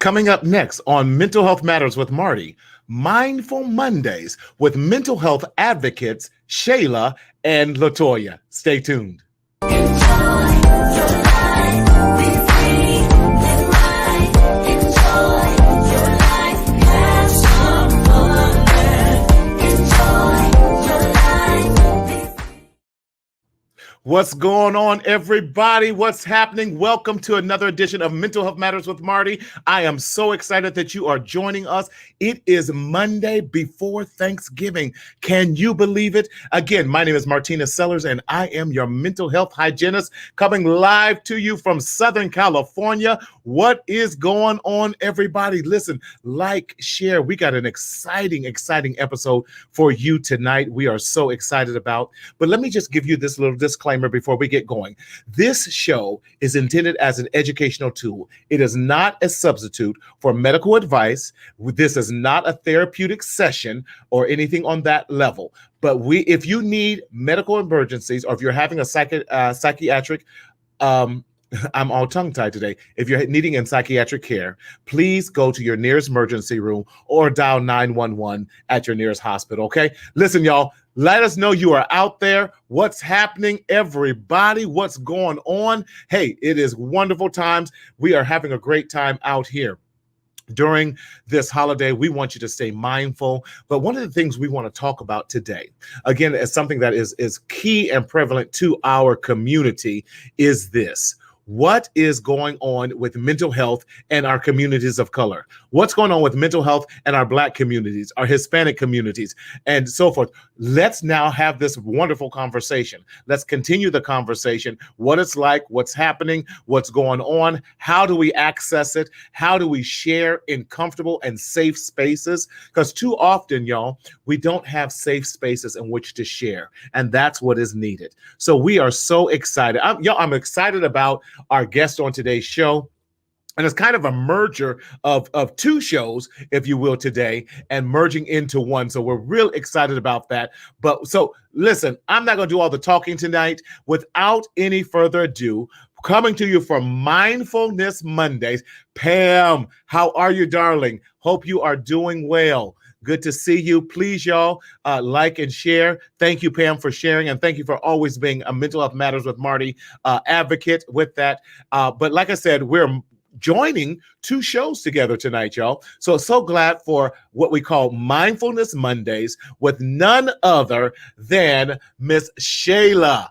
Coming up next on Mental Health Matters with Marty, Mindful Mondays with mental health advocates Shayla and Latoya. Stay tuned. What's going on, everybody? What's happening? Welcome to another edition of Mental Health Matters with Marty. I am so excited that you are joining us. It is Monday before Thanksgiving. Can you believe it? Again, my name is Martina Sellers, and I am your mental health hygienist coming live to you from Southern California. What is going on, everybody? Listen, like, share. We got an exciting episode for you tonight. We are so excited about. But let me just give you this little disclaimer before we get going. This show is intended as an educational tool. It is not a substitute for medical advice. This is not a therapeutic session or anything on that level. But if you need medical emergencies, or if you're having a psychiatric I'm all tongue-tied today. If you're needing in psychiatric care, please go to your nearest emergency room or dial 911 at your nearest hospital, okay? Listen, y'all, let us know you are out there. What's happening, everybody? What's going on? Hey, it is wonderful times. We are having a great time out here. During this holiday, we want you to stay mindful. But one of the things we want to talk about today, again, as something that is key and prevalent to our community, is this. What is going on with mental health and our communities of color? What's going on with mental health and our Black communities, our Hispanic communities, and so forth? Let's now have this wonderful conversation. Let's continue the conversation. What it's like, what's happening, what's going on, how do we access it? How do we share in comfortable and safe spaces? Because too often, y'all, we don't have safe spaces in which to share, and that's what is needed. So we are so excited. I'm excited about our guest on today's show. And it's kind of a merger of two shows, if you will, today, and merging into one. So we're real excited about that. But so listen, I'm not going to do all the talking tonight. Without any further ado, coming to you from Mindfulness Mondays, Pam, how are you, darling? Hope you are doing well. Good to see you. Please, y'all, like and share. Thank you, Pam, for sharing. And thank you for always being a Mental Health Matters with Marty advocate with that. But like I said, we're joining two shows together tonight, y'all. So glad for what we call Mindfulness Mondays with none other than Miss Shayla.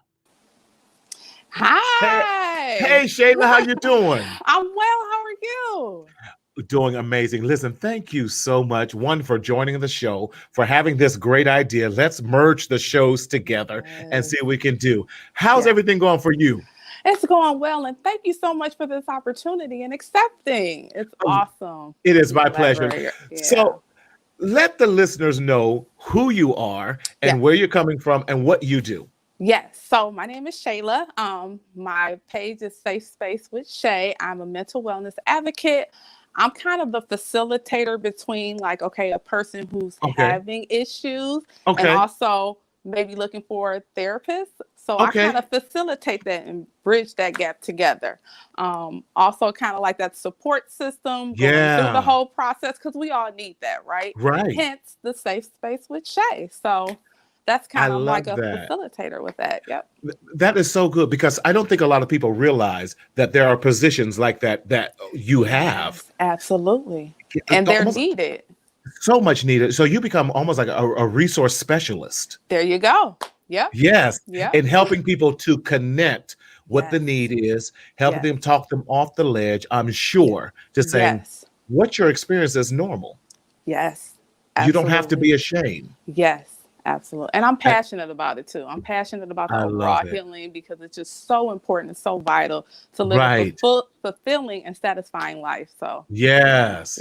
Hi. Hey, Shayla, how you doing? I'm well. How are you? Doing amazing. Listen, thank you so much, one, for joining the show, for having this great idea. Let's merge the shows together and see what we can do. How's everything going for you? It's going well, and thank you so much for this opportunity and accepting. It's awesome. It is my pleasure. Yeah. So let the listeners know who you are and where you're coming from and what you do. Yes. So my name is Shayla. My page is Safe Space with Shay. I'm a mental wellness advocate. I'm kind of the facilitator between a person who's having issues and also maybe looking for a therapist. So I kind of facilitate that and bridge that gap together. Also kind of like that support system going through the whole process, because we all need that, right? Right. Hence the Safe Space with Shay. So that's kind of like a facilitator with that. Yep. That is so good, because I don't think a lot of people realize that there are positions like that you have. Yes, absolutely. And they're needed. So much needed. So you become almost like a resource specialist. There you go. Yep. Yes. Yep. And helping people to connect what the need is, helping them talk them off the ledge, I'm sure, to saying what your experience is normal. Yes. Absolutely. You don't have to be ashamed. Yes. Absolutely. And I'm passionate about it too. I'm passionate about the overall healing, because it's just so important and so vital to live a fulfilling and satisfying life. So yes.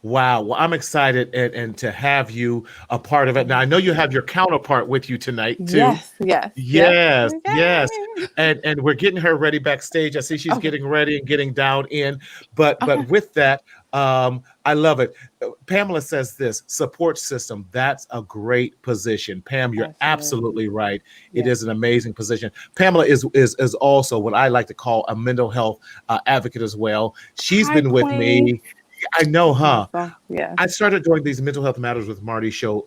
Wow. Well, I'm excited and to have you a part of it. Now, I know you have your counterpart with you tonight too. Yes. And we're getting her ready backstage. I see she's getting ready and getting down in. But with that, I love it. Pamela says this support system. That's a great position. Pam, you're Absolutely. absolutely right. It Yeah. is an amazing position. Pamela is also what I like to call a mental health advocate as well. She's Hi, been with Queen. me. I know, huh? Awesome. Yeah. I started doing these Mental Health Matters with Marty show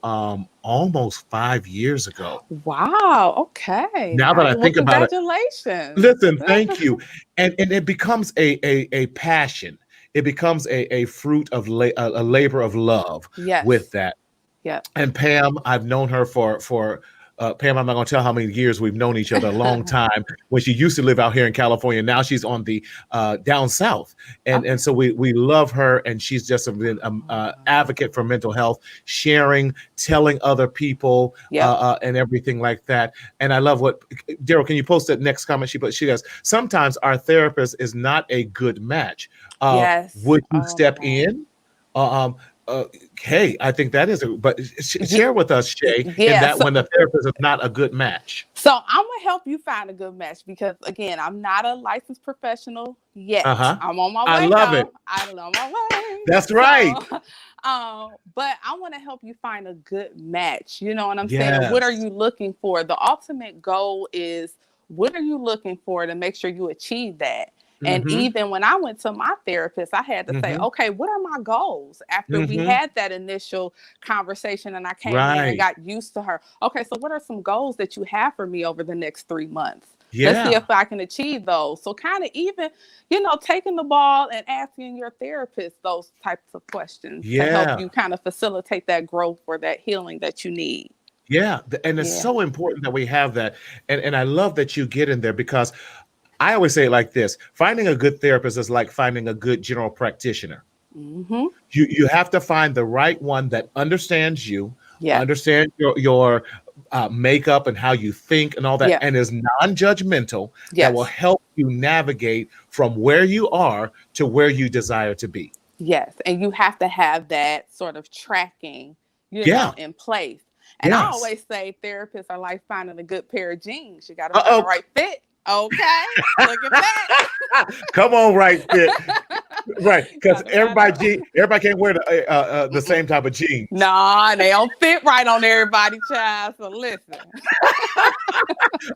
almost 5 years ago. Wow. Okay. Now that Nice. I Well, think about it, congratulations. listen, thank you. And it becomes a passion. It becomes a fruit of a labor of love with Yes. that. Yep. And Pam, I've known her for Pam, I'm not going to tell how many years we've known each other, a long time. When she used to live out here in California, now she's on the down south, and Okay. so we love her, and she's just been an advocate for mental health, sharing, telling other people, Yep. and everything like that. And I love what Daryl. Can you post that next comment? She goes, sometimes our therapist is not a good match. Yes. Would you Oh my step God. in? Uh, um, hey, I think that is but Ye- share with us, Shay, in Yeah. that So when the therapist is not a good match. So I'm gonna help you find a good match because again, I'm not a licensed professional yet. Uh-huh. I'm on my I way love it. though. I'm on my way. That's right. So, but I want to help you find a good match. You know what I'm saying? What are Yes. you looking for? The ultimate goal is what are you looking for to make sure you achieve that? And Mm-hmm. even when I went to my therapist, I had to say, Mm-hmm. okay, what are my goals? After we Mm-hmm. had that initial conversation and I came in and Right. got used to her. Okay, so what are some goals that you have for me over the next 3 months? Let's see Yeah. if I can achieve those. So kind of even, taking the ball and asking your therapist those types of questions to help Yeah. you kind of facilitate that growth or that healing that you need. Yeah. And it's Yeah. so important that we have that. And I love that you get in there because I always say it like this: finding a good therapist is like finding a good general practitioner. Mm-hmm. You have to find the right one that understands you, Yes. understands your makeup and how you think and all that, Yeah. and is non-judgmental, that will Yes. help you navigate from where you are to where you desire to be. Yes, and you have to have that sort of tracking, Yeah. in place. And I Yes. always say therapists are like finding a good pair of jeans. You got to find the Uh-oh. right fit. Okay, look at that. Come on, right fit. Right, because Got to find the. everybody can't wear the same type of jeans. Nah, they don't fit right on everybody, child. So listen.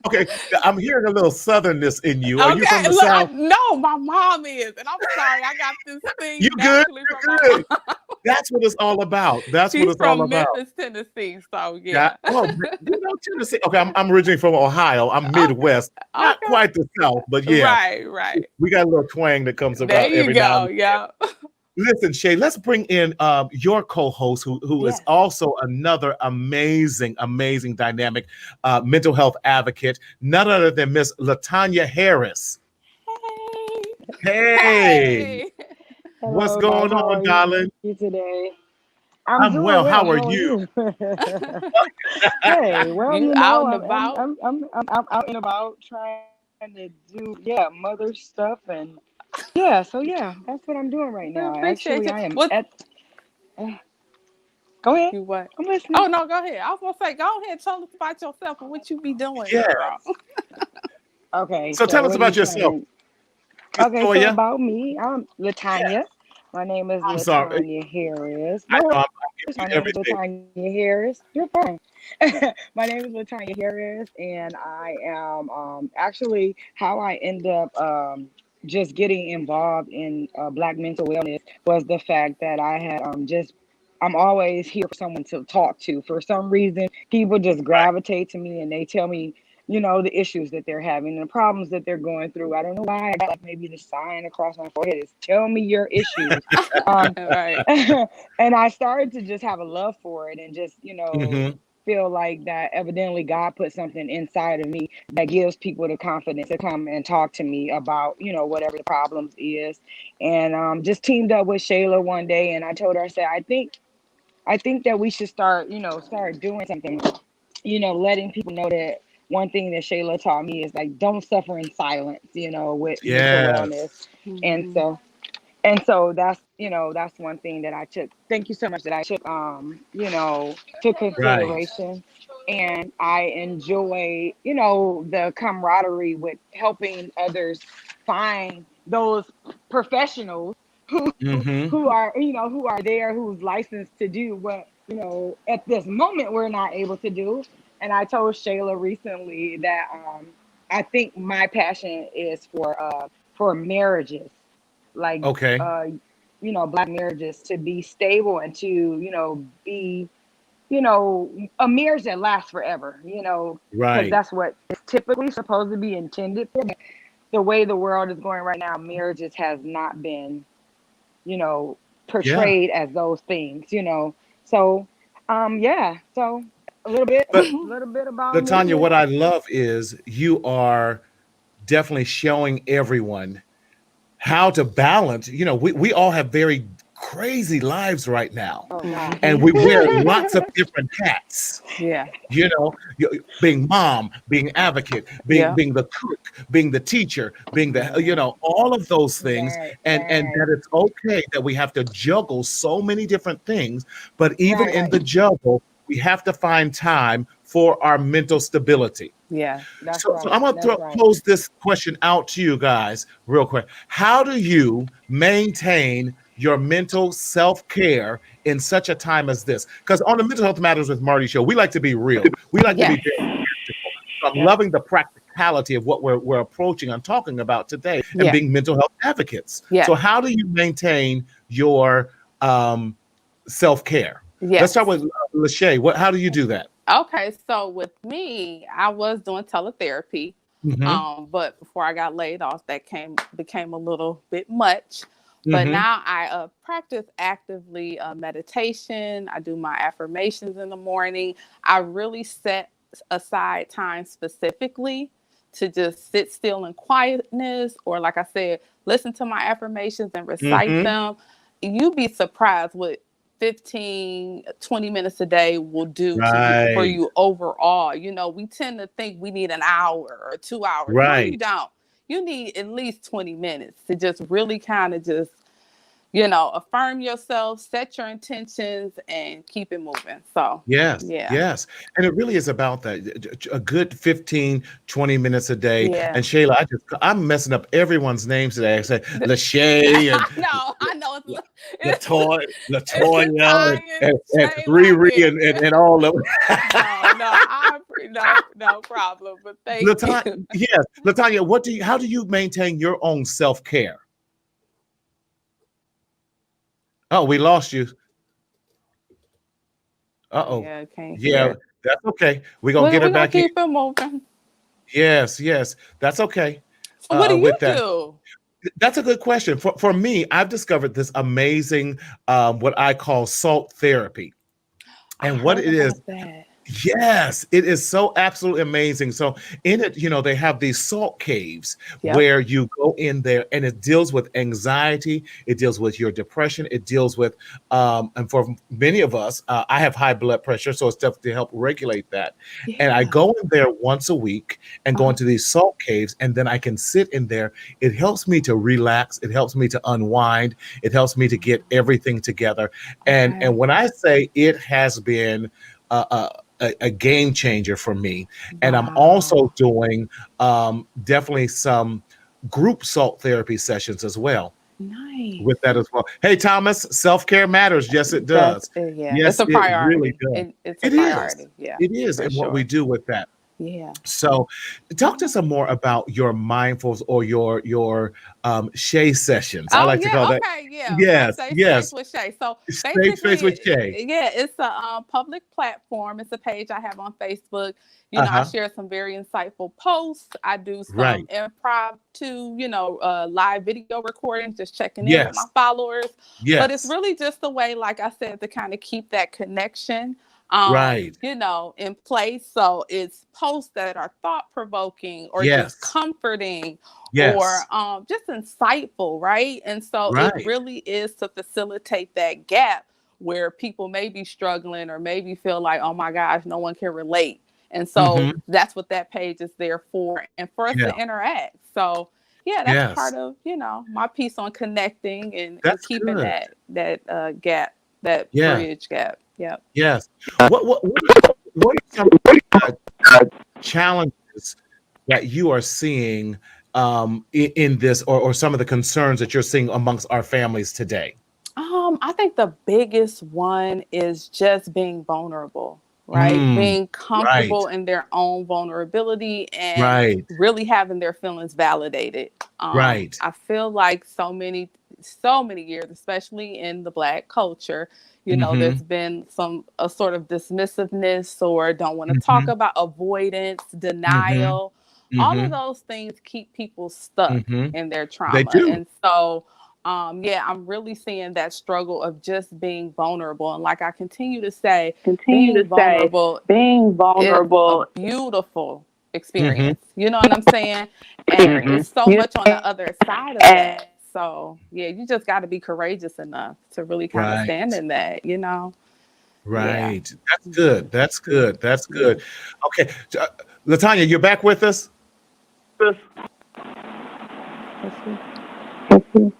Okay, I'm hearing a little southernness in you. Are you from Okay, the look, I South? know my mom is, and I'm sorry, I got this thing You good? naturally from You're my good. mom. That's what it's all about. That's what She's it's all from about. Memphis, Tennessee. So Yeah. yeah. Oh, Tennessee. Okay, I'm originally from Ohio. I'm Okay. Midwest, not Okay. quite the South, but yeah, Right, right. we got a little twang that comes There about you every now go. and Yeah. then. Listen, Shay, let's bring in your co-host, who is Yes. also another amazing dynamic mental health advocate, none other than Miss Latanya Harris. Hey. Hey, Hey. what's Hello, guys. going How on, are you darling? today? I'm I'm doing well. well. How are How are you? you? Hey, well, You out and I'm about? I'm I'm I'm I'm out and about trying to do mother stuff and yeah, that's what I'm doing right I now. appreciate Actually, you. I am What at. Go ahead. you what? I'm listening. Oh no, go ahead. I was gonna say, go ahead, tell us about yourself and what you be doing, Yeah. girl. Okay, So so tell us what are you about trying yourself, to? Miss Okay, so Toya. about me, I'm Latanya. My name is I'm sorry. Latanya Harris. I No know worries. I'm giving My you name is everything. Latanya Harris. You're fine. My name is Latanya Harris, and I am actually how I end up just getting involved in Black mental wellness was the fact that I had just I'm always here for someone to talk to. For some reason, people just Right. gravitate to me and they tell me, the issues that they're having and the problems that they're going through. I don't know why I got like maybe the sign across my forehead is tell me your issues. Um, Right. and I started to just have a love for it and just, Hmm. feel like that evidently God put something inside of me that gives people the confidence to come and talk to me about, whatever the problems is. And just teamed up with Shayla one day and I told her, I said, I think that we should start doing something, letting people know that one thing that Shayla taught me is like don't suffer in silence, with mental Yes. wellness. And Mhm. so that's one thing that I took. Thank you so much that I took to Right. consideration. And I enjoy, the camaraderie with helping others find those professionals Mm-hmm. who are, who are there, who's licensed to do what, at this moment we're not able to do. And I told Shayla recently that I think my passion is for marriages, like Okay. Black marriages to be stable and to, be, a marriage that lasts forever, because Right. that's what it's typically supposed to be intended for. But the way the world is going right now, marriages has not been, Yeah. portrayed as those things, So, yeah. So But a little bit about Latanya, me. what I love is you are definitely showing everyone how to balance. We all have very crazy lives right now, Oh God. and we wear lots of different hats. Yeah. Being mom, being advocate, being Yeah. being the cook, being the teacher, being all of those things, Right, and right, that it's okay that we have to juggle so many different things, but even in right. the juggle, we have to find time for our mental stability. Yeah. That's So right. I'm gonna That's right. pose this question out to you guys real quick. How do you maintain your mental self-care in such a time as this? Because on the Mental Health Matters with Marty show, we like to be real. We like to be Yeah. very practical. So I'm Yeah. loving the practicality of what we're approaching and talking about today and Yeah. being mental health advocates. Yeah. So how do you maintain your um, self-care? Let's Yes. start with Lachey. How do you do that? Okay, so with me, I was doing teletherapy, Mm-hmm. but before I got laid off, that became a little bit much. But Mm-hmm. now I practice actively meditation. I do my affirmations in the morning. I really set aside time specifically to just sit still in quietness, or like I said, listen to my affirmations and recite Mm-hmm. them. You'd be surprised what 15-20 minutes a day will do for Right. you overall. We tend to think we need an hour or 2 hours. No, you Right. don't. You need at least 20 minutes to just really kind of just affirm yourself, set your intentions, and keep it moving. So Yes, yeah. yes. And it really is about that. A good 15, 20 minutes a day. Yeah. And Shayla, I'm messing up everyone's names today. I say Lachey and I know it's it's Latoya Italian, and Shayla. I Riri get it. and all of No problem. But thank Latanya, you. yes. Latanya, how do you maintain your own self-care? Oh, we lost you. Uh-oh. Yeah, can't Yeah, hear. that's okay. We're gonna get her We're gonna back in. keep it moving. Yes, yes. That's okay. So what do you With that. do? That's a good question. For me, I've discovered this amazing what I call salt therapy. I And what heard it is, about that. yes, it is so absolutely amazing. So in it, they have these salt caves Yep. where you go in there and it deals with anxiety, it deals with your depression, it deals with and for many of us, I have high blood pressure, so it's stuff to help regulate that. And I Yeah. go in there once a week and go Uh-huh. into these salt caves, and then I can sit in there. It helps me to relax, it helps me to unwind, it helps me to get everything together. And Okay. when I say it has been a game changer for me. And I'm also Wow. doing definitely some group salt therapy sessions as well Nice. with that as well. Hey, Thomas, self-care matters. Yes, it That's does. yeah. It's Yes, a it really priority. does. It's a It is. priority. Yeah, It is for in what we sure. do with that. Yeah. So, talk to us some more about your mindfuls or your Shay sessions. I Oh like to call yeah, that. okay, yeah. My Yes, safe space yes. with Shay. So Safe space with basically, Shay. yeah, it's a public platform. It's a page I have on Facebook. I Uh-huh. share some very insightful posts. I do some Right. improv to live video recordings, just checking in with my Yes. followers. But it's Yes. really just a way, like I said, to kind of keep that connection Right. in place. So it's posts that are thought provoking or just Yes. comforting or Yes. just insightful, right? And so it Right. really is to facilitate that gap where people may be struggling or maybe feel like, oh my gosh, no one can relate. And so Mhm. that's what that page is there for, and for us Yeah. to interact. So yeah, that's Yes. part of my piece on connecting and That's keeping good. that gap, that Yeah. bridge gap. Yep. Yes. What are some challenges that you are seeing in this, or some of the concerns that you're seeing amongst our families today? I think the biggest one is just being vulnerable, right? Mm, Being right, comfortable in their own vulnerability and right, really having their feelings validated. right. I feel like so many years, especially in the Black culture, Mm-hmm, there's been a sort of dismissiveness or don't want to talk mm-hmm, about avoidance, mm-hmm, denial. All of mm-hmm, those things keep people stuck mm-hmm. in their They trauma. do. And so yeah, I'm really seeing that struggle of just being vulnerable. And like I continue to say, Continue to being say, vulnerable being is a vulnerable. beautiful Mm-hmm, experience. You know what I'm saying? And it's so You much on the other side of and that. So yeah, you just got to be courageous enough to really kind of right. stand in that. Yeah. Right. That's Yeah. good. That's Yeah. good. That's Yeah. good. Okay. Latanya, you're back with us? Let's see.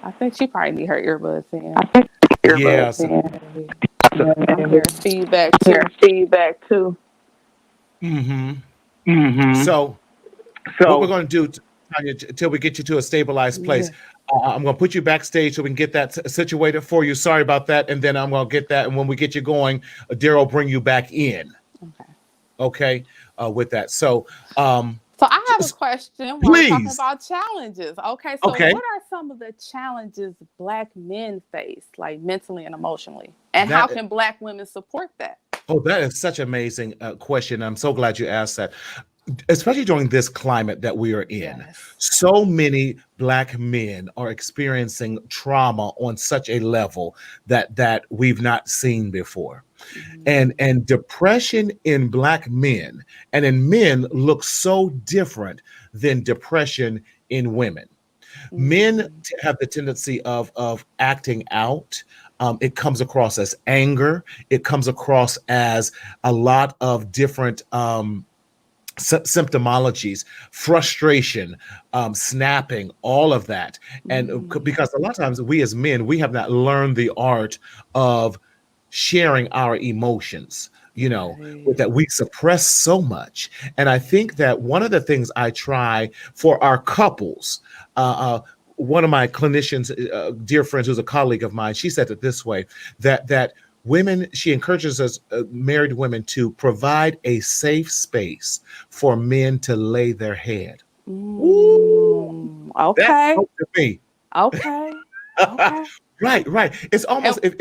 I think she probably need her earbuds in. Yeah. So, I'm hearing feedback hear too. feedback too. hmm Mm-hmm. so what we're So going to do, Tanya, until we get you to a stabilized place, Yeah. I'm going to put you backstage so we can get that situated for you. Sorry about that. And then I'm going to get that. And when we get you going, Daryl will bring you back in. Okay. Okay. With that. So, So I have a just question while we're talking please. about challenges. Okay, so Okay. what are some of the challenges Black men face, like mentally and emotionally? And how That can Black women support that? Oh, that is such an amazing question. I'm so glad you asked that, especially during this climate that we are in. Yes. So many Black men are experiencing trauma on such a level that we've not seen before. And depression in Black men and in men looks so different than depression in women. Men Mm, have the tendency of acting out. It comes across as anger. It comes across as a lot of different symptomologies, frustration, snapping, all of that. And mm, because a lot of times we as men, we have not learned the art of sharing our emotions, with right. that we suppress so much. And I think that one of the things I try for our couples, one of my clinicians, dear friends, who's a colleague of mine, she said it this way, that women, she encourages us, married women, to provide a safe space for men to lay their head. Ooh, that Okay. spoke to me. Okay. Okay. Right, right. It's And almost if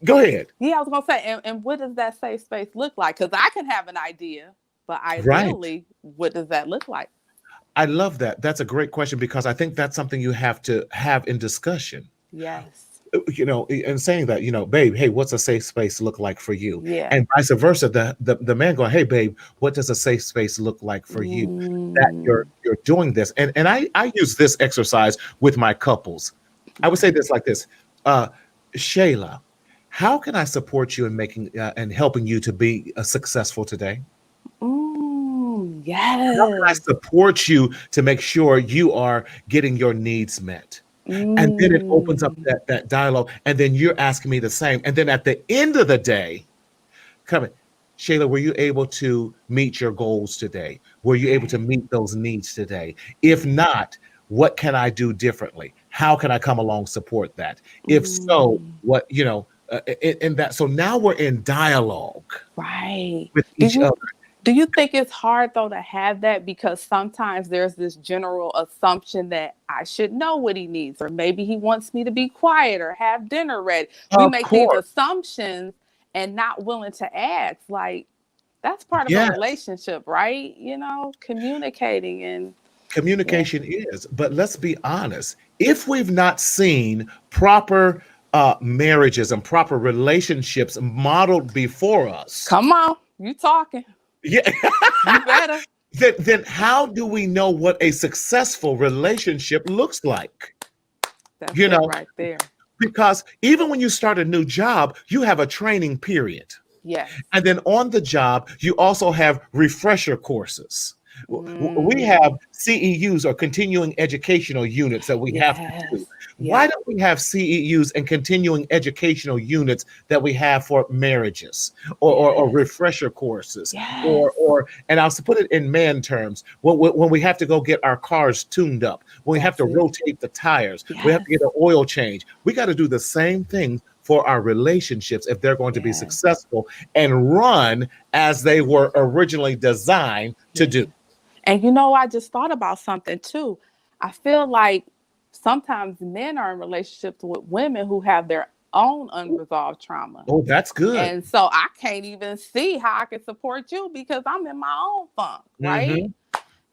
go ahead. yeah, I was gonna say, and what does that safe space look like? Because I can have an idea, but Right. ideally, what does that look like? I love that. That's a great question because I think that's something you have to have in discussion. Yes. And saying that, babe, hey, what's a safe space look like for you? Yeah. And vice versa, the man going, hey, babe, what does a safe space look like for you? That you're Mm, you're doing this. And I use this exercise with my couples. I would say okay. this like this. uh Shayla, how can I support you in making and helping you to be successful today? How can I Yes. support you to make sure you are getting your needs met? And then it opens up Mm, that dialogue, and then you're asking me the same. And then at the end of the day, come, Shayla, were you able to meet your goals today? Were you able to right. meet those needs today? If not, what can I do differently? How can I come along support that? If so, Mm, what in that? So now we're in dialogue right. with Do each you other. do you think it's hard though to have that because sometimes there's this general assumption that I should know what he needs, or maybe he wants me to be quiet or have dinner ready. We Of make these course, assumptions and not willing to ask. Like that's part of a yes. relationship, right? Communicating and yeah. Communication is, but let's be honest. If we've not seen proper marriages and proper relationships modeled before us, Come on, you talking. yeah, You better. then how do we know what a successful relationship looks like? That's You it know, right there. because even when you start a new job, you have a training period. Yes. And then on the job, you also have refresher courses. We have CEUs, or continuing educational units, that we have to do. Why don't we have CEUs and continuing educational units that we have for marriages, or refresher courses, or and I'll put it in man terms, when we have to go get our cars tuned up, when we have to rotate the tires, we have to get an oil change. We got to do the same thing for our relationships if they're going to be successful and run as they were originally designed to do. And I just thought about something too. I feel like sometimes men are in relationships with women who have their own unresolved trauma. Oh, that's good. And so I can't even see how I can support you because I'm in my own funk, right?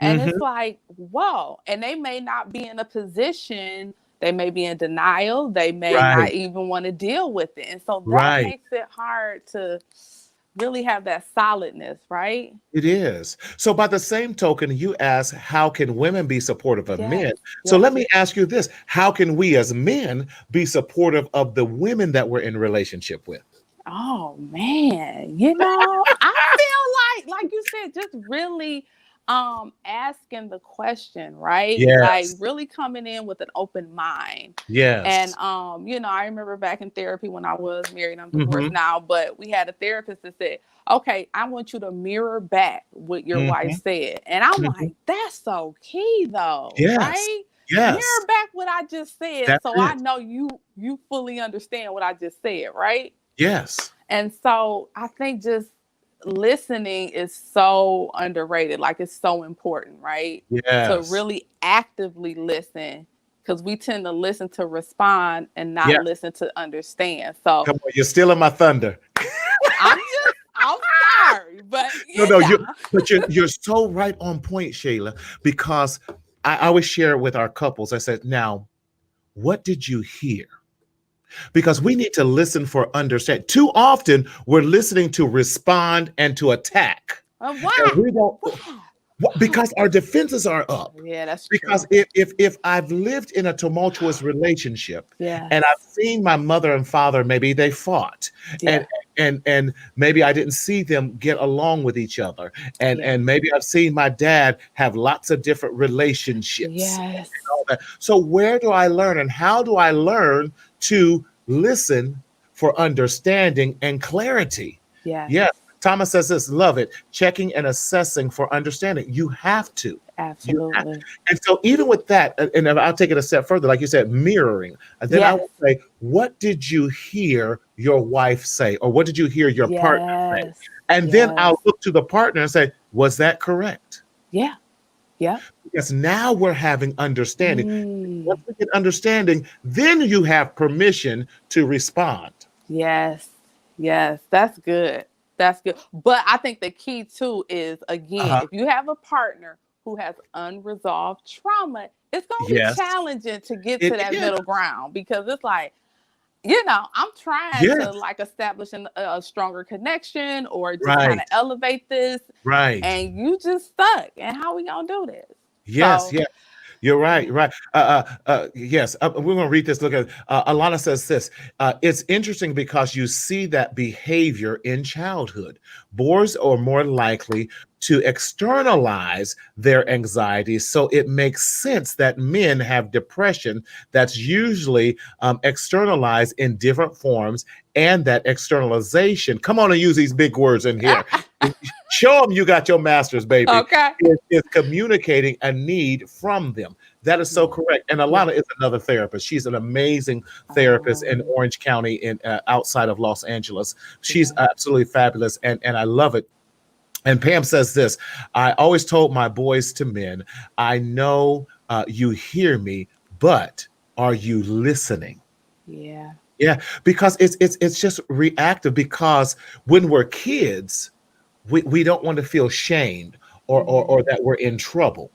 And it's like, whoa. And they may not be in a position, they may be in denial, they may not even want to deal with it. And so that makes it hard to really have that solidness, right? It is. So by the same token, you ask, how can women be supportive of men? So let me ask you this. How can we as men be supportive of the women that we're in relationship with? Oh man, I feel like you said, just really asking the question, right? Like really coming in with an open mind. And I remember back in therapy when I was married, I'm divorced now, but we had a therapist that said, okay, I want you to mirror back what your wife said. And I'm like, that's so key though, right? Mirror back what I just said. I know you fully understand what I just said, right? And so I think just listening is so underrated. Like, it's so important, right? To really actively listen, because we tend to listen to respond and not listen to understand. So come on, you're stealing my thunder. I'm sorry, but you're so right on point, Shayla, because I always share with our couples. I said, now, what did you hear? Because we need to listen for understanding. Too often, we're listening to respond and to attack. Why? We don't, because our defenses are up. Yeah, that's because true. If I've lived in a tumultuous relationship, and I've seen my mother and father, maybe they fought, and maybe I didn't see them get along with each other, and maybe I've seen my dad have lots of different relationships. And all that. So where do I learn, and how do I learn to listen for understanding and clarity? Thomas says this, love it, checking and assessing for understanding. You have to. Absolutely. And so even with that, and I'll take it a step further, like you said, mirroring. And then I would say, what did you hear your wife say? Or what did you hear your partner say? And then I'll look to the partner and say, was that correct? Because now we're having understanding. Once we get understanding, then you have permission to respond. Yes, that's good. That's good. But I think the key too is, again, if you have a partner who has unresolved trauma, it's going to be challenging to get to that middle ground, because it's like, I'm trying to like establish a stronger connection, or just kind of elevate this. And you just stuck. And how we going to do this? You're right. Yes. We're going to read this. Look at Alana says this. It's interesting because you see that behavior in childhood. Boys are more likely to externalize their anxieties. So it makes sense that men have depression that's usually externalized in different forms, and that externalization, come on and use these big words in here. Show them you got your master's, baby. Is communicating a need from them. That is so correct. And Alana is another therapist. She's an amazing therapist in Orange County, in outside of Los Angeles. She's absolutely fabulous, and I love it. And Pam says this, I always told my boys to men, I know you hear me, but are you listening? Yeah, because it's just reactive, because when we're kids, we don't want to feel shamed or that we're in trouble.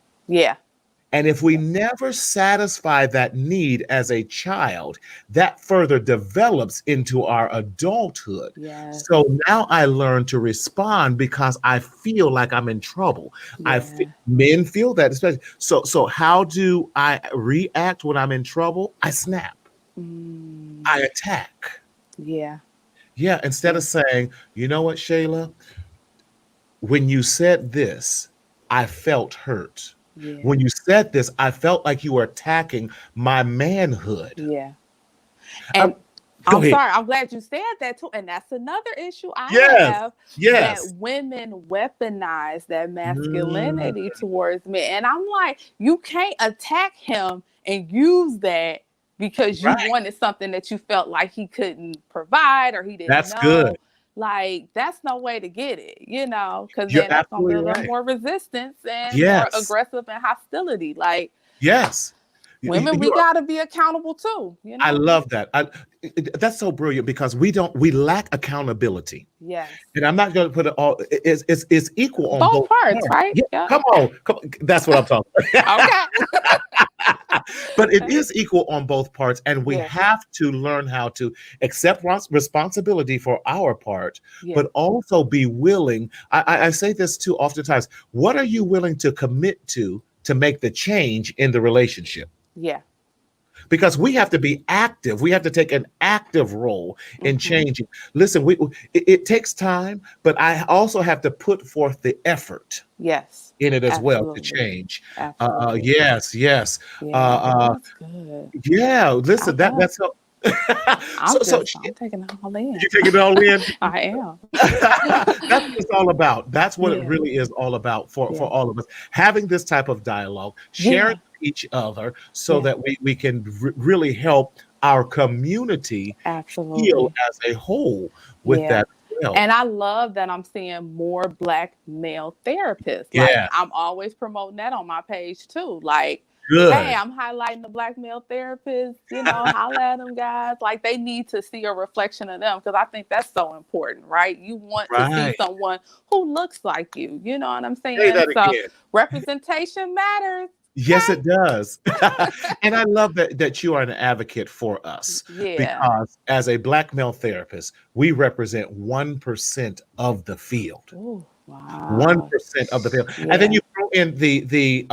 And if we never satisfy that need as a child, that further develops into our adulthood. So now I learn to respond because I feel like I'm in trouble. Men feel that, especially. So how do I react when I'm in trouble? I snap. I attack. Instead of saying, you know what, Shayla, when you said this, I felt hurt. Yeah. When you said this, I felt like you were attacking my manhood. Yeah. Um, And Go I'm ahead. sorry, I'm glad you said that too. And that's another issue I Yes, have, that yes. women weaponize that Mm, masculinity towards me. And I'm like, you can't attack him and use that because you right. wanted something that you felt like he couldn't provide or he didn't That's good. know. Like, that's no way to get it, because You're then that's going to absolutely build up right. more resistance and more Yes, aggressive and hostility. Like, yes. women, we You are. got to be accountable too. I love that. That's so brilliant because we lack accountability. Yes. And I'm not going to put it all. It's equal on Both both parts, parts. right? Yeah, Yeah. come on, come on. That's what I'm talking about. Okay. But it is equal on both parts, and we Yes. have to learn how to accept responsibility for our part, Yeah. but also be willing. I say this too oftentimes. What are you willing to commit to make the change in the relationship? Yeah. Because we have to be active. We have to take an active role in Mm-hmm. changing. Listen, it takes time, but I also have to put forth the effort Yes. in it as well to Absolutely. change. Absolutely. Yes, yes. Uh, Yeah. uh, That's good. yeah, I listen, love. that's so. I'm taking it all in. You take it all in. I am. That's what it's all about. That's what it Yeah. really is all about for Yeah. all of us. Having this type of dialogue, sharing Yeah. with each other so Yeah. that we can really help our community heal Absolutely. as a whole with Yeah. that as well. And I love that I'm seeing more Black male therapists. Like, Yeah, I'm always promoting that on my page too. Like, hey, good. I'm highlighting the Black male therapists, holla at them guys. Like, they need to see a reflection of them because I think that's so important, right? You want to see Right. someone who looks like you know what I'm Say saying? that So, again. representation matters. Yes, it does. And I love that you are an advocate for us Yeah. because as a Black male therapist, we represent 1% of the field. Oh, wow. 1% of the field. And then Yeah. you throw in the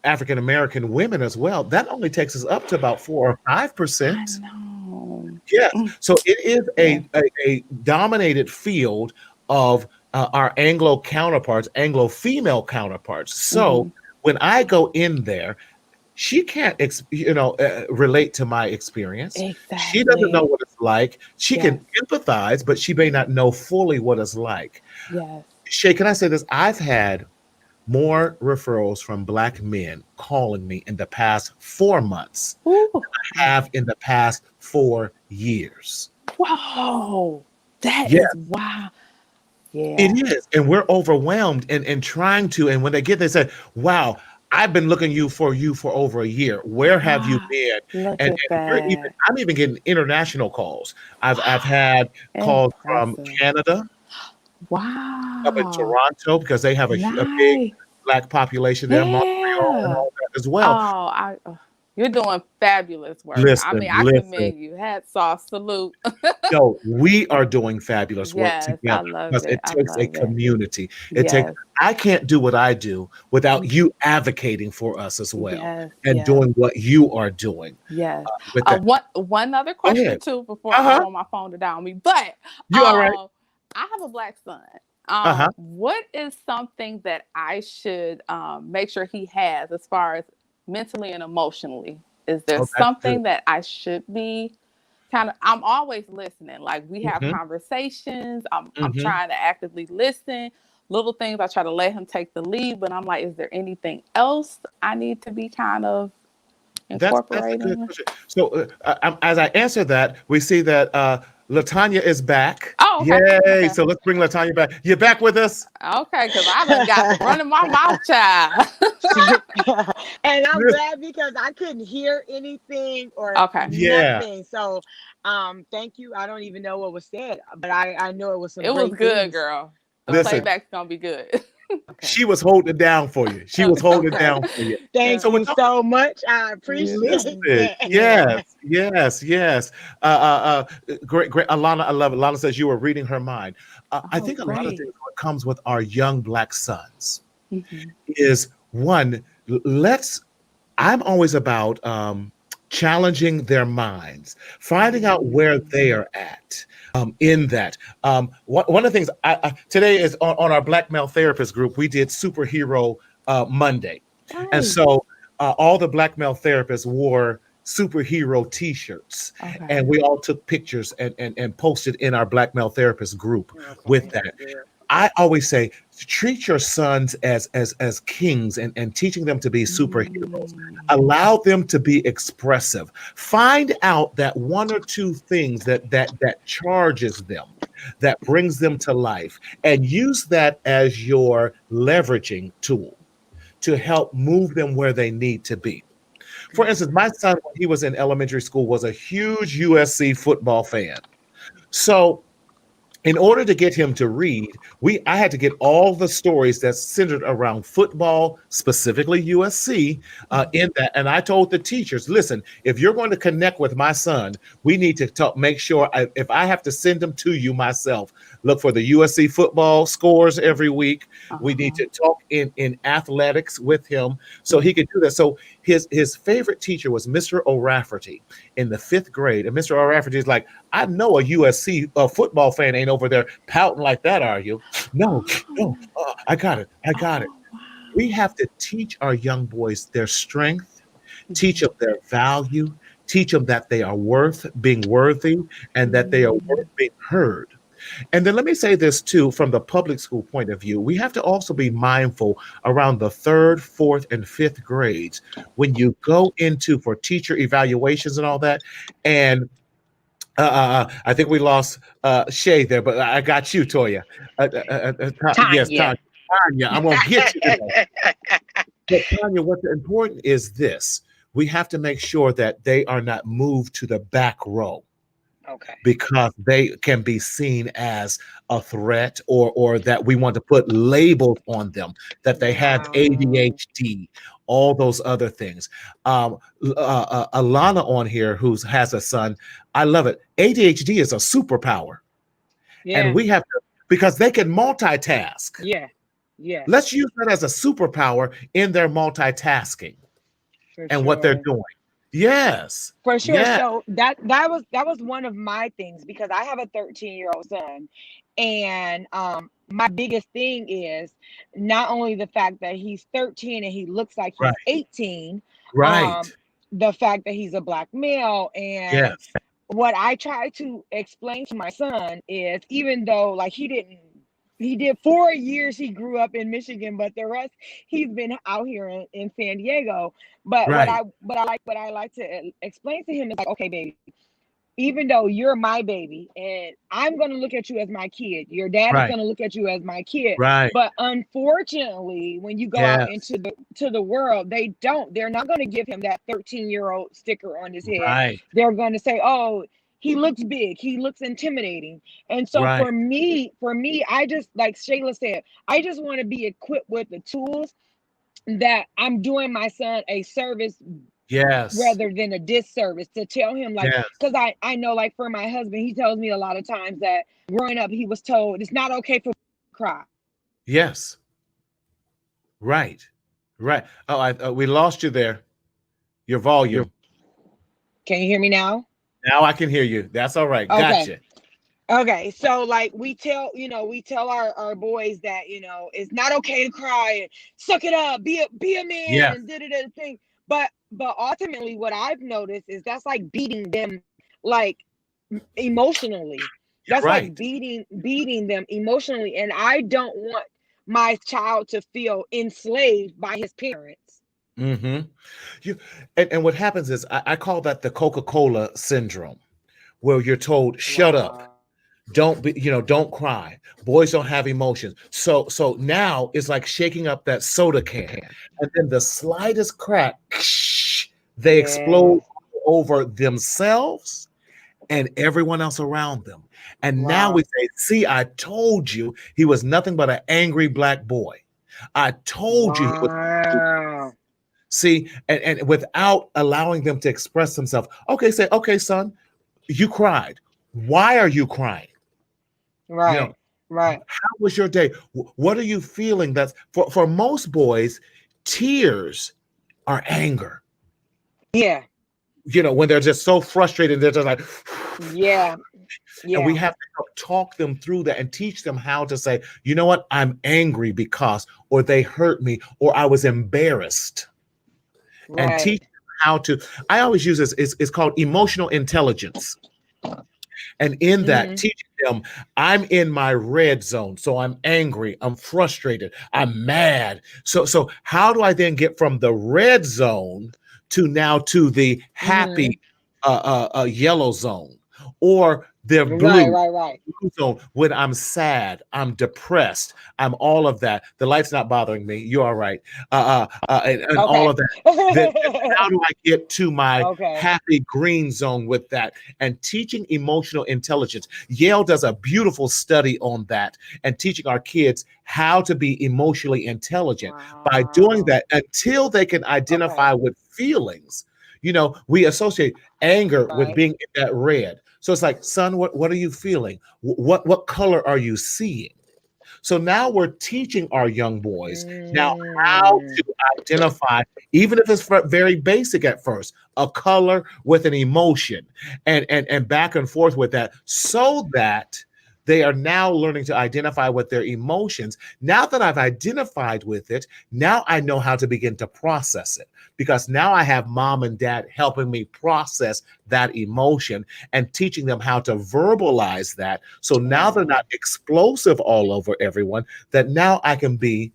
African American women as well. That only takes us up to about 4 or I 5%. know. Yes. Mm, So it is yeah. a dominated field of our Anglo counterparts, Anglo female counterparts. So Hmm. when I go in there, she can't, relate to my experience. She doesn't know Exactly. what it's like. She Yes. can empathize, but she may not know fully what it's like. Yes. Shay, can I say this? I've had more referrals from Black men calling me in the past 4 months Ooh. have in the past 4 years. Whoa. That Yeah, is wow. Yeah. it is. And we're overwhelmed and trying to. And when they get, they say, wow, I've been looking for you for over a year. Where have you Wow. been? Look And at that. I'm even getting international calls. I've had calls from Impressive. Canada, up in Wow. Toronto, because they have a big Nice. Black population there, Montreal and Yeah. all that as Oh, well. you're doing fabulous work. I Listen, mean, I listen. commend you. Hats off. Salute. No, we are doing fabulous work Yes, I together love because it. it I takes a love it. community. It takes. Yes. I can't do what I do without Mm, you advocating for us as well yes. and Yes. doing what you are doing Yes. with that. One other Go question ahead. too before I don't Uh-huh. want my phone to die on me. But You all right? I have a Black son. Uh-huh. What is something that I should make sure he has as far as mentally and emotionally? Is there Oh, that's good. something that I should be I'm always listening. Like, we have Mhm, conversations. I'm mhm. trying to actively listen. Little things I try to let him take the lead, but I'm like, is there anything else I need to be kind of That's a good incorporating? question. So, as I answer that, we see that Latanya is back. Oh, okay. Yay! Okay. So let's bring Latanya back. You back with us? Okay, because I done got the running my mouth, child. And I'm Yes. glad because I couldn't hear anything or Okay. Yeah. nothing. So thank you. I don't even know what was said, but I know it was some It was great good, things. girl. The Listen, playback's gonna be good. Okay. she was holding it down for you. She was holding it Okay. down for you. Thank So we're you talking. so much. I Yeah. appreciate Listen, that. yes, yes, yes. Great, great. Alana, I love it. Alana says you were reading her mind. I Oh, think a lot of great. things what comes with our young Black sons Hmm. is one, let's, I'm always about challenging their minds, finding out where they are at in that. One of the things today is on our Black Male Therapist group, we did Superhero Monday. And Right. so all the Black Male Therapists wore superhero t-shirts, Okay. and we all took pictures and posted in our Black Male Therapist group with that. I always say, treat your sons as kings and teaching them to be superheroes. Allow them to be expressive. Find out that one or two things that charges them, that brings them to life, and use that as your leveraging tool to help move them where they need to be. For instance, my son, when he was in elementary school, was a huge USC football fan. So in order to get him to read, I had to get all the stories that's centered around football, specifically USC, in that. And I told the teachers, listen, if you're going to connect with my son, we need to make sure if I have to send him to you myself, look for the USC football scores every week. We need to talk in athletics with him so he could do that. So his favorite teacher was Mr. O'Rafferty in the 5th grade. And Mr. O'Rafferty is like, I know a USC football fan ain't over there pouting like that, are you? No, I got it. Wow. We have to teach our young boys their strength, teach them their value, teach them that they are worth being worthy and that they are worth being heard. And then let me say this too, from the public school point of view, we have to also be mindful around the 3rd, 4th, and 5th grades when you go into for teacher evaluations and all that. And I think we lost Shay there, but I got you, Toya. Yes, Tanya. I'm going to get you today. But Tanya, what's important is this. We have to make sure that they are not moved to the back row. Okay. Because they can be seen as a threat or that we want to put labels on them, that they have ADHD, all those other things. Alana on here who has a son, I love it. ADHD is a superpower. Yeah. And we have to, because they can multitask. Yeah. Yeah. Let's use that as a superpower in their multitasking and what they're doing. Yes, for sure. Yes. So that was one of my things, because I have a 13-year-old son, and my biggest thing is not only the fact that he's 13 and he looks like he's 18, right? The fact that he's a Black male, and Yes. what I try to explain to my son is, even though like he did 4 years, he grew up in Michigan, but the rest he's been out here in San Diego. But what I like to explain to him is like, okay, baby, even though you're my baby and I'm going to look at you as my kid, your dad is going to look at you as my kid. Right. But unfortunately, when you go out into the world, they're not going to give him that 13-year-old sticker on his head. Right. They're going to say, oh, he looks big, he looks intimidating. And so for me, I just, like Shayla said, I just want to be equipped with the tools that I'm doing my son a service rather than a disservice, to tell him, like, because I know, like, for my husband, he tells me a lot of times that growing up he was told it's not okay for to cry. Yes. Right. Oh, we lost you there. Your volume. Can you hear me now? Now I can hear you. That's all right. Gotcha. Okay, so like we tell our boys that, it's not okay to cry and suck it up, be a man, and da thing. But ultimately, what I've noticed is that's like beating them, like, emotionally. That's like beating them emotionally, and I don't want my child to feel enslaved by his parents. Mm-hmm. And what happens is I call that the Coca-Cola syndrome, where you're told, shut up. Don't cry. Boys don't have emotions. So now it's like shaking up that soda can, and then the slightest crack, they explode over themselves and everyone else around them. And now we say, see, I told you he was nothing but an angry Black boy. I told you he was. See, and without allowing them to express themselves. Okay, say, okay, son, you cried. Why are you crying? Right. How was your day? What are you feeling? That's for most boys, tears are anger. Yeah. when they're just so frustrated, they're just like, Yeah. and we Yeah. have to help talk them through that and teach them how to say, you know what, I'm angry because, or they hurt me, or I was embarrassed. And Right. teach them how to, I always use this, it's called emotional intelligence. And in that, Mm-hmm. teaching them, I'm in my red zone. So I'm angry, I'm frustrated, I'm mad. So how do I then get from the red zone to the Mm-hmm. happy yellow zone, or the Right, blue? right, right. So when I'm sad, I'm depressed, I'm all of that. The light's not bothering me. You're all right. And all Okay. of that. Then how do I get to my Okay. happy green zone with that? And teaching emotional intelligence. Yale does a beautiful study on that and teaching our kids how to be emotionally intelligent. By doing Wow. that, until they can Okay. identify with feelings, we associate anger with Right. being in that red. So it's like, son, what are you feeling? What color are you seeing? So now we're teaching our young boys now how Mm. to identify, even if it's very basic at first, a color with an emotion, and back and forth with that, so that they are now learning to identify with their emotions. Now that I've identified with it, now I know how to begin to process it, because now I have mom and dad helping me process that emotion and teaching them how to verbalize that. So now they're Wow. not explosive all over everyone, that now I can be,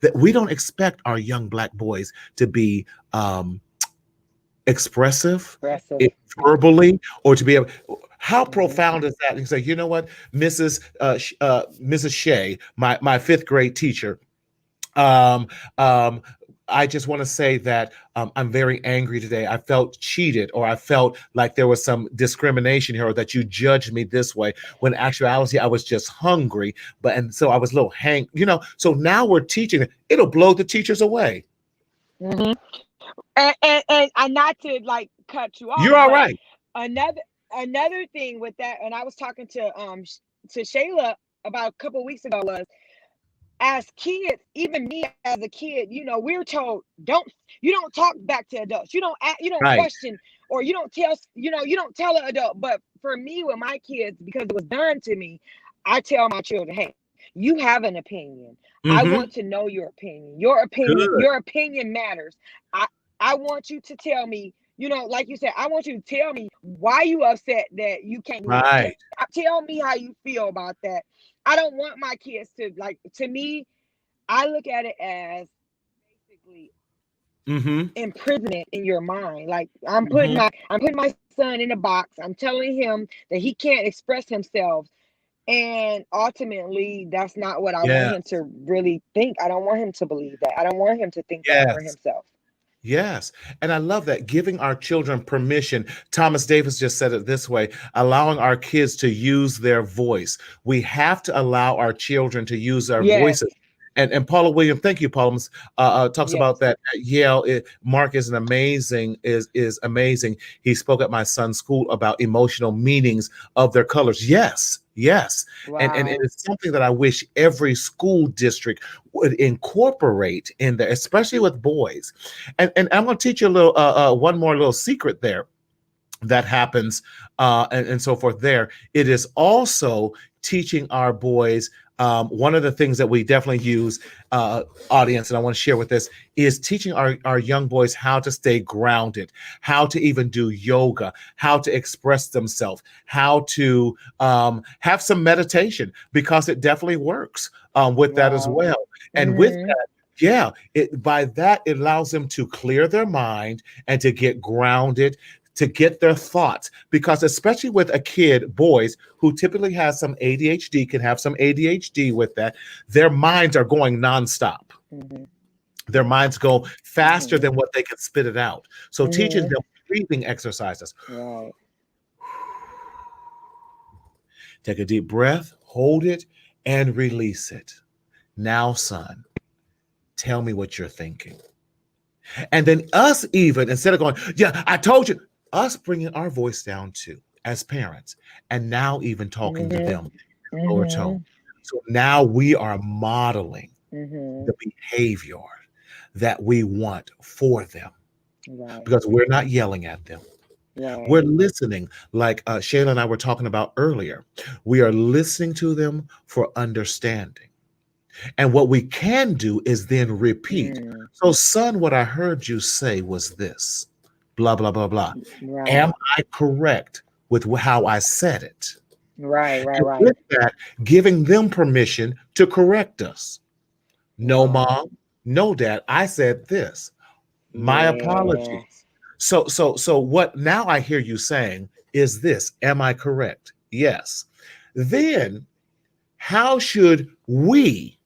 that we don't expect our young Black boys to be expressive Expressive. verbally, or to be able. How Mm-hmm. profound is that? And say, you know what, Mrs. Shea, my fifth grade teacher, um, um, I just want to say that I'm very angry today. I felt cheated, or I felt like there was some discrimination here, or that you judged me this way, when in actuality I was just hungry. And so I was a little So now we're teaching it. It'll blow the teachers away. Mm-hmm. And not to like cut you off, You're all but right. another another thing with that, and I was talking to Shayla about a couple of weeks ago, was as kids, even me as a kid, we're told you don't talk back to adults, you don't Right. question, or you don't tell an adult. But for me, with my kids, because it was done to me, I tell my children, hey, you have an opinion. I Mm-hmm. want to know your opinion. Your opinion matters. I i want you to tell me, like you said, I want you to tell me why you upset that you can't do this. Right. Tell me how you feel about that. I don't want my kids to, like, to me, I look at it as basically Mm-hmm. imprisonment in your mind. Like, Mm-hmm. I'm putting my son in a box. I'm telling him that he can't express himself. And ultimately, that's not what I want him Yes. to really think. I don't want him to believe that. I don't want him to think that for Yes. himself. Yes. And I love that, giving our children permission. Thomas Davis just said it this way: allowing our kids to use their voice. We have to allow our children to use our Yes. voices. And Paula Williams, thank you, Paula, talks Yes. about that at Yale. Mark is amazing. He spoke at my son's school about emotional meanings of their colors. Yes, yes. And Wow. it's something that I wish every school district would incorporate in there, especially with boys. And I'm going to teach you a little one more little secret there that happens, and so forth. There, it is also teaching our boys. One of the things that we definitely use, audience, and I want to share with this, is teaching our young boys how to stay grounded, how to even do yoga, how to express themselves, how to have some meditation, because it definitely works with that as Wow. well. And with Hmm. that, yeah, by that, it allows them to clear their mind and to get grounded, to get their thoughts. Because especially with a kid, boys who typically has some ADHD, can have some ADHD with that, their minds are going nonstop. Hmm. Their minds go faster Hmm. than what they can spit it out. So teaching Hmm. them breathing exercises. Right. Take a deep breath, hold it, and release it. Now, son, tell me what you're thinking. And then us, even instead of going, yeah, I told you, us bringing our voice down too as parents, and now even talking to Hmm. them in lower tone. Hmm. So now we are modeling Hmm. the behavior that we want for them. Right. because we're not yelling at them. Right. We're listening, like Shayla and I were talking about earlier. We are listening to them for understanding. And what we can do is then repeat. Mm. So, son, what I heard you say was this, blah, blah, blah, blah. Right. Am I correct with how I said it? Right. Right. And Right. with that, giving them permission to correct us. No, Wow. mom. No, dad. I said this. My Yeah. apologies. So what now I hear you saying is this. Am I correct? Yes. Then how should we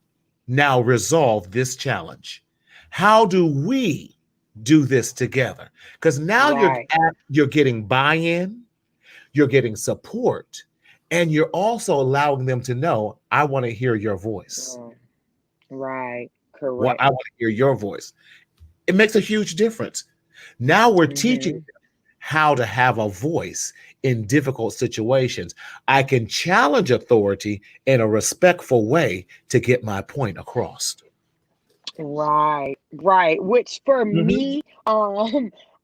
now resolve this challenge? How do we do this together? Because now Right. you're getting buy-in, you're getting support, and you're also allowing them to know, I want to hear your voice. Mm. Right. What Correct. I want to hear your voice. It makes a huge difference. Now we're teaching Mm-hmm. them how to have a voice in difficult situations. I can challenge authority in a respectful way to get my point across. Right, right. Which for Mhm. me,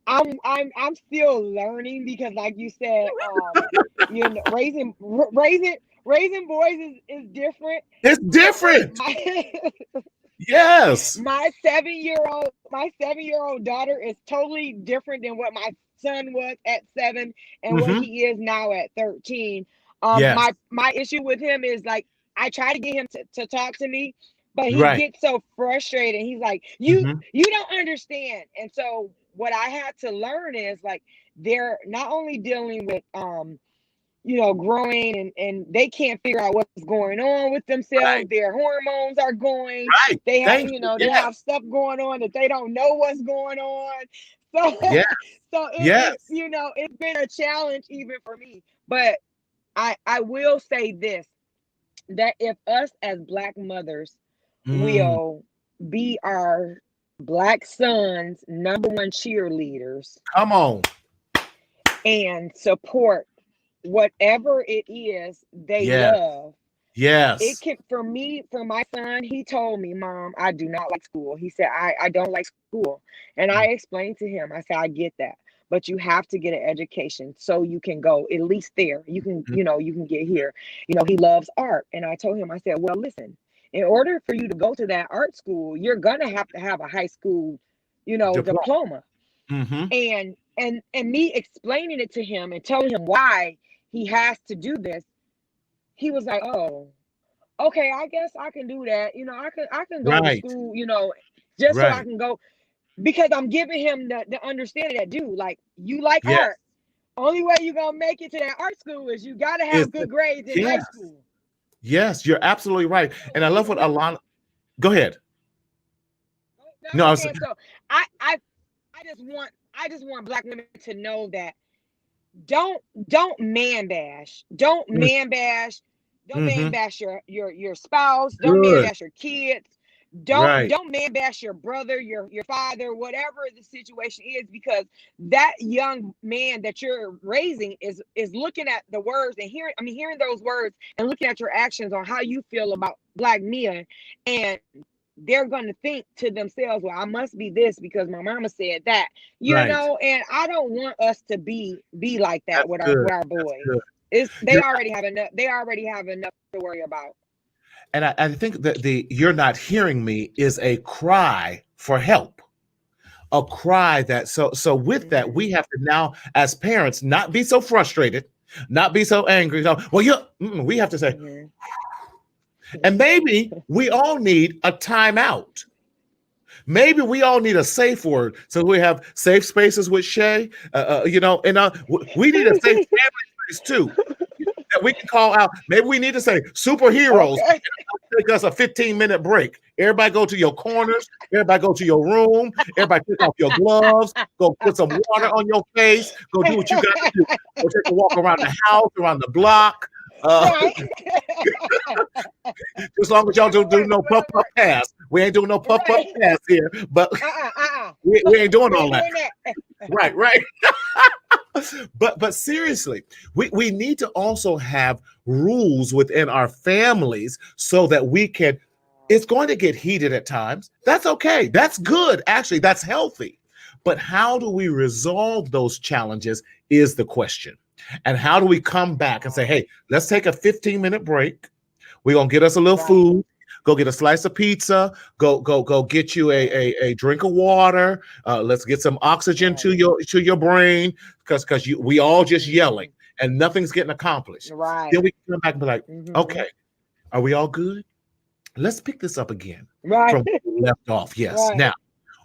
I'm still learning because, like you said, raising boys is different. It's different. My Yes. my 7-year old daughter is totally different than what my son was at 7 and what Hmm. he is now at 13. Yes. My issue with him is like I try to get him to talk to me, but he Right. gets so frustrated. He's like, Hmm. you don't understand. And so what I had to learn is like they're not only dealing with growing and they can't figure out what's going on with themselves. Right. Their hormones are going. Right. They have, Thank you. they Yes. have stuff going on that they don't know what's going on. So, Yes. so Yes. it's been a challenge even for me. But I will say this, that if us as Black mothers Mm. will be our Black sons' number one cheerleaders Come on. and support whatever it is they Yes. love. It Yes. can, for my son, he told me, Mom, I do not like school. He said, I don't like school. And I explained to him, I said, I get that, but you have to get an education so you can go at least there. You can, Mhm. you can get here. He loves art. And I told him, I said, well, listen, in order for you to go to that art school, you're gonna have to have a high school, Diploma. diploma. Hmm. And me explaining it to him and telling him why he has to do this, he was like, oh, okay, I guess I can do that. I can go to Right. school, just so I Right. can go, because I'm giving him the understanding that, dude, like, you like Yes. art. Only way you're gonna make it to that art school is you gotta Is have the good grades in high yes. school. Yes. You're absolutely right. And I love what Alana. Go ahead. No, No, I I was was. saying, so I just want Black women to know that don't man bash. Don't Mm. man bash. Don't man Hmm. bash your spouse. Don't man Good. bash your kids. Don't Right. don't man bash your brother, your father, whatever the situation is, because that young man that you're raising is looking at the words and hearing those words and looking at your actions on how you feel about Black men, and they're going to think to themselves, well, I must be this because my mama said that, Right. and I don't want us to be like that That's with our good. That's boys. good. They You're, already have enough. They already have enough to worry about. and I think that the "you're not hearing me" is a cry for help. A cry that so with that Mm-hmm. we have to now as parents not be so frustrated, not be so angry. So, well, we have to say, Mm-hmm. and maybe we all need a timeout. Maybe we all need a safe word. So we have safe spaces with Shay, and we need a safe family space too that we can call out. Maybe we need to say superheroes. Okay. Take us a 15-minute break. Everybody go to your corners. Everybody go to your room. Everybody take off your gloves. Go put some water on your face. Go do what you got to do. Go take a walk around the house, around the block. Right. As long as y'all don't do no puff puff Right. pass. We ain't doing no puff puff Right. pass here. But Uh-uh. we ain't doing We all ain't that. doing that. Right. But seriously, we need to also have rules within our families so that we can. It's going to get heated at times. That's okay. That's good. Actually, that's healthy. But how do we resolve those challenges is the question. And how do we come back and say, hey, let's take a 15-minute break. We're going to get us a little food. Go get a slice of pizza. Go get you a drink of water. Let's get some oxygen to your brain because we all just yelling and nothing's getting accomplished. Right. Then we can come back and be like, okay, are we all good? Let's pick this up again from where we left off. Yes. Right. Now,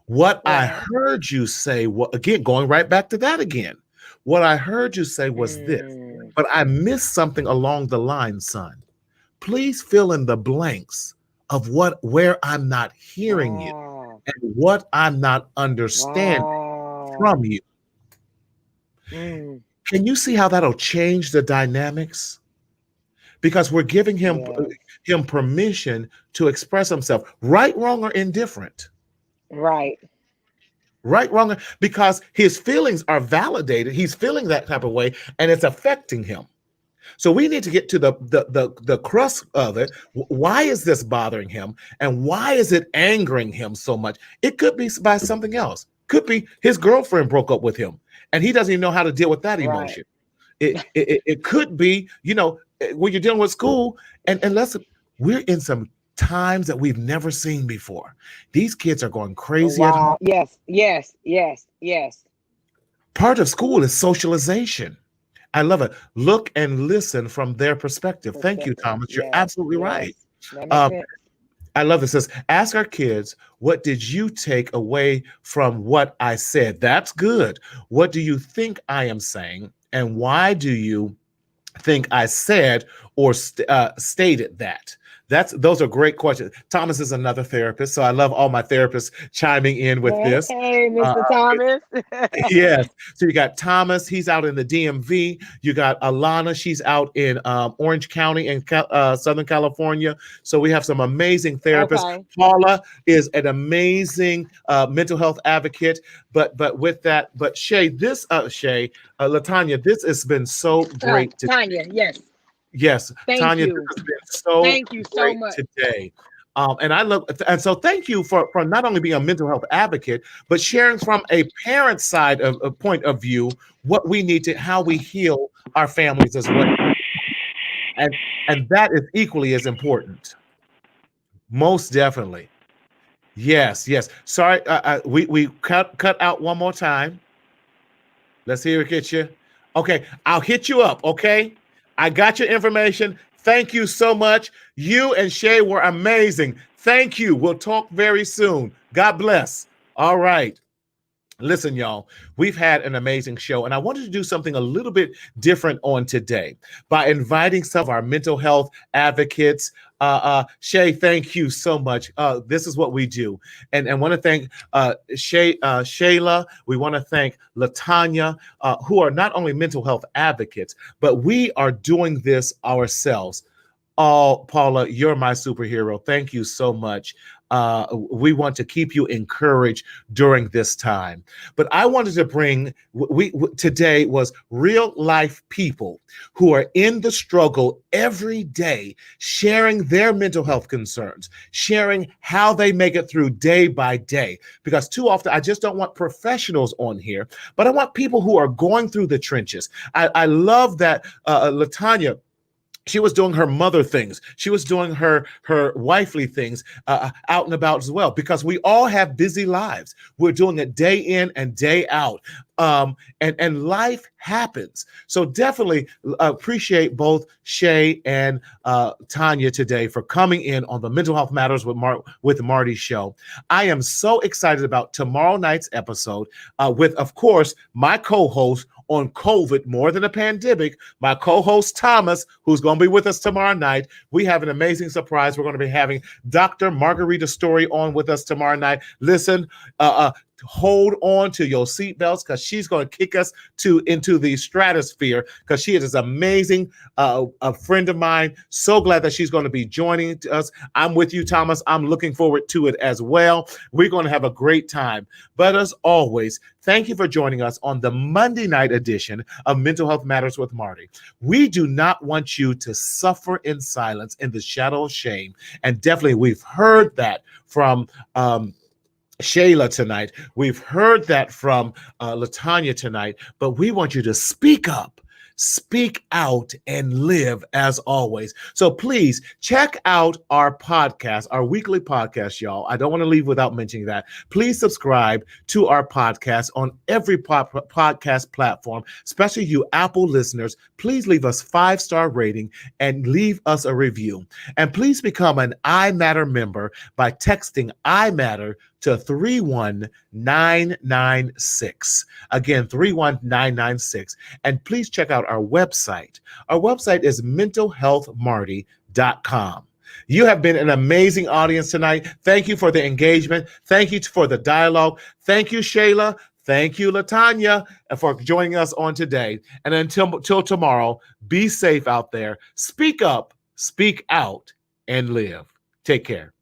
what I heard you say, again, going right back to that again, what I heard you say was this, but I missed something along the line, son. Please fill in the blanks of where I'm not hearing you and what I'm not understanding from you. Can you see how that'll change the dynamics? Because we're giving him permission to express himself, right, wrong, or indifferent. Right, wrong, because his feelings are validated. He's feeling that type of way, and it's affecting him. So we need to get to the crux of it. Why is this bothering him, and why is it angering him so much? It could be by something else. Could be his girlfriend broke up with him, and he doesn't even know how to deal with that emotion. It could be, when you're dealing with school, and unless we're in some times that we've never seen before. These kids are going crazy at home. Yes. Part of school is socialization. I love it. Look and listen from their perspective. Thank you, Thomas. You're absolutely right. I love this. It says, ask our kids, what did you take away from what I said? That's good. What do you think I am saying? And why do you think I said or stated that? Those are great questions. Thomas is another therapist, so I love all my therapists chiming in with this. Hey, Mr. Thomas. Yes. So you got Thomas, he's out in the DMV. You got Alana, she's out in Orange County in Southern California. So we have some amazing therapists. Okay. Paula is an amazing mental health advocate. But with that, Shay, Latanya, this has been so great. Tanya, yes. Yes, thank Tanya, you. This has been so thank you so much today. And so thank you for not only being a mental health advocate, but sharing from a parent side of a point of view what we need to, how we heal our families as well. And that is equally as important. Most definitely. Yes. Sorry, we cut out one more time. Let's hear it get you. Okay, I'll hit you up, okay? I got your information. Thank you so much. You and Shay were amazing. Thank you. We'll talk very soon. God bless. All right. Listen, y'all, we've had an amazing show, and I wanted to do something a little bit different on today by inviting some of our mental health advocates. Shay, thank you so much. This is what we do. And I want to thank Shayla. We want to thank Latanya, who are not only mental health advocates, but we are doing this ourselves. Oh, Paula, you're my superhero. Thank you so much. We want to keep you encouraged during this time. But I wanted to bring, today was real life people who are in the struggle every day, sharing their mental health concerns, sharing how they make it through day by day. Because too often, I just don't want professionals on here, but I want people who are going through the trenches. I love that Latanya, she was doing her mother things. She was doing her wifely things out and about as well, because we all have busy lives. We're doing it day in and day out. And life happens. So definitely appreciate both Shay and Tanya today for coming in on the Mental Health Matters with Marty show. I am so excited about tomorrow night's episode with, of course, my co-host on COVID more than a pandemic, my co-host Thomas, who's going to be with us tomorrow night. We have an amazing surprise. We're going to be having Dr. Margarita Story on with us tomorrow night. Listen, hold on to your seatbelts, because she's going to kick us into the stratosphere, because she is this amazing a friend of mine. So glad that she's going to be joining us. I'm with you, Thomas. I'm looking forward to it as well. We're going to have a great time. But as always, thank you for joining us on the Monday night edition of Mental Health Matters with Marty. We do not want you to suffer in silence in the shadow of shame. And definitely we've heard that from Shayla tonight. We've heard that from Latanya tonight, but we want you to speak up, speak out, and live as always. So please check out our podcast, our weekly podcast, y'all. I don't want to leave without mentioning that. Please subscribe to our podcast on every podcast platform, especially you Apple listeners. Please leave us 5-star rating and leave us a review. And please become an I Matter member by texting I Matter to 31996. Again, 31996. And please check out our website. Our website is mentalhealthmarty.com. You have been an amazing audience tonight. Thank you for the engagement. Thank you for the dialogue. Thank you, Shayla. Thank you, Latanya, for joining us on today. And until tomorrow, be safe out there. Speak up, speak out, and live. Take care.